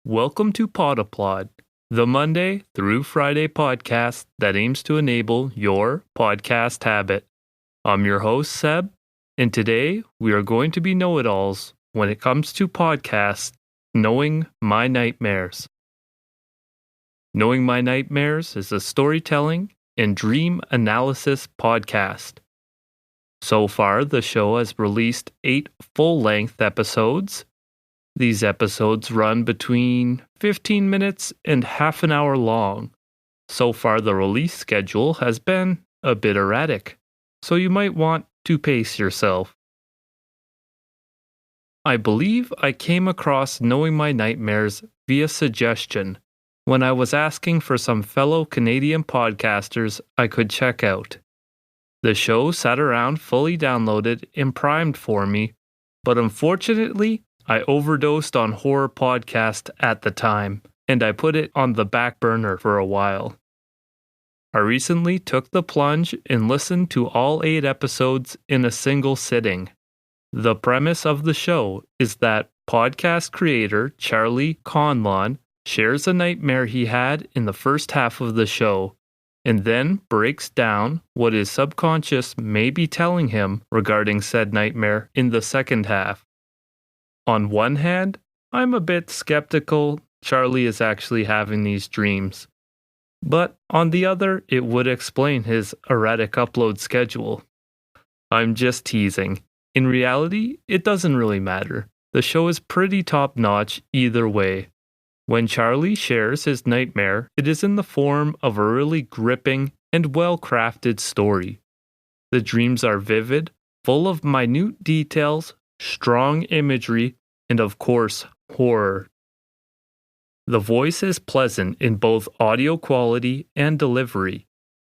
Welcome to Podapplaud, the Monday through Friday podcast that aims to enable your podcast habit. I'm your host, Seb, and today we are going to be know-it-alls when it comes to podcasts, Knowing My Nightmares. Knowing My Nightmares is a storytelling and dream analysis podcast. So far, the show has released 8 full-length episodes. These episodes run between 15 minutes and half an hour long. So far, the release schedule has been a bit erratic, so you might want to pace yourself. I believe I came across Knowing My Nightmares via suggestion when I was asking for some fellow Canadian podcasters I could check out. The show sat around fully downloaded and primed for me, but unfortunately, I overdosed on horror podcast at the time, and I put it on the back burner for a while. I recently took the plunge and listened to all 8 episodes in a single sitting. The premise of the show is that podcast creator Charlie Conlon shares a nightmare he had in the first half of the show, and then breaks down what his subconscious may be telling him regarding said nightmare in the second half. On one hand, I'm a bit skeptical Charlie is actually having these dreams. But on the other, it would explain his erratic upload schedule. I'm just teasing. In reality, it doesn't really matter. The show is pretty top-notch either way. When Charlie shares his nightmare, it is in the form of a really gripping and well-crafted story. The dreams are vivid, full of minute details, strong imagery, and of course, horror. The voice is pleasant in both audio quality and delivery.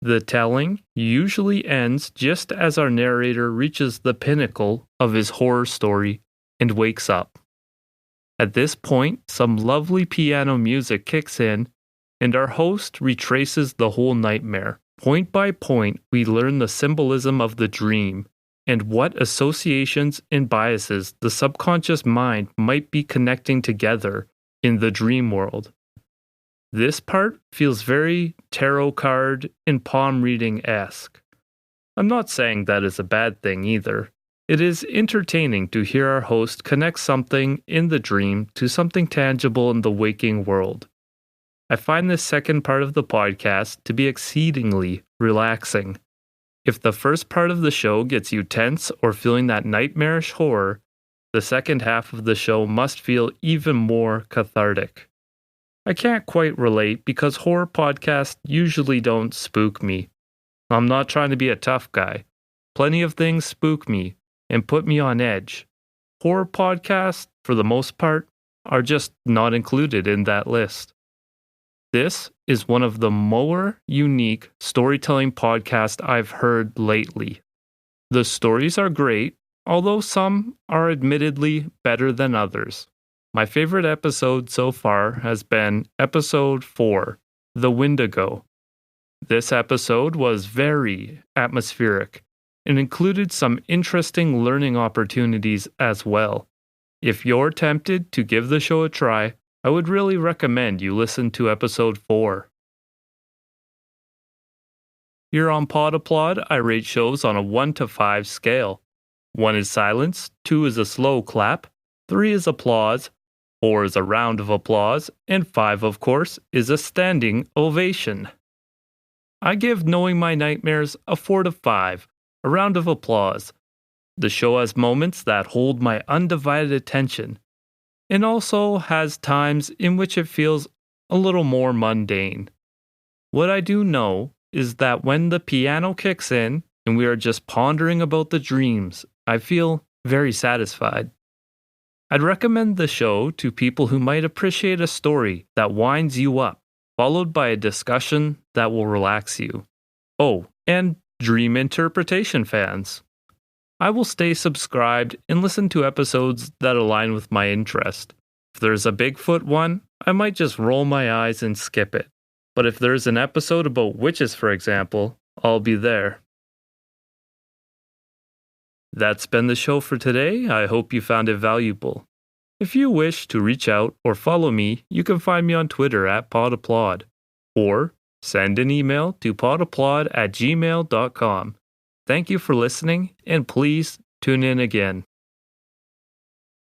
The telling usually ends just as our narrator reaches the pinnacle of his horror story and wakes up. At this point, some lovely piano music kicks in, and our host retraces the whole nightmare. Point by point, we learn the symbolism of the dream and what associations and biases the subconscious mind might be connecting together in the dream world. This part feels very tarot card and palm reading-esque. I'm not saying that is a bad thing either. It is entertaining to hear our host connect something in the dream to something tangible in the waking world. I find this second part of the podcast to be exceedingly relaxing. If the first part of the show gets you tense or feeling that nightmarish horror, the second half of the show must feel even more cathartic. I can't quite relate because horror podcasts usually don't spook me. I'm not trying to be a tough guy. Plenty of things spook me and put me on edge. Horror podcasts, for the most part, are just not included in that list. This is one of the more unique storytelling podcasts I've heard lately. The stories are great, although some are admittedly better than others. My favorite episode so far has been episode 4, The Wendigo. This episode was very atmospheric and included some interesting learning opportunities as well. If you're tempted to give the show a try, I would really recommend you listen to episode 4. Here on Podapplaud, I rate shows on a 1 to 5 scale. 1 is silence, 2 is a slow clap, 3 is applause, 4 is a round of applause, and 5, of course, is a standing ovation. I give Knowing My Nightmares a 4 to 5, a round of applause. The show has moments that hold my undivided attention, and also has times in which it feels a little more mundane. What I do know is that when the piano kicks in and we are just pondering about the dreams, I feel very satisfied. I'd recommend the show to people who might appreciate a story that winds you up, followed by a discussion that will relax you. Oh, and dream interpretation fans. I will stay subscribed and listen to episodes that align with my interest. If there's a Bigfoot one, I might just roll my eyes and skip it. But if there's an episode about witches, for example, I'll be there. That's been the show for today. I hope you found it valuable. If you wish to reach out or follow me, you can find me on Twitter at podapplaud, or send an email to podapplaud@gmail.com. Thank you for listening, and please tune in again.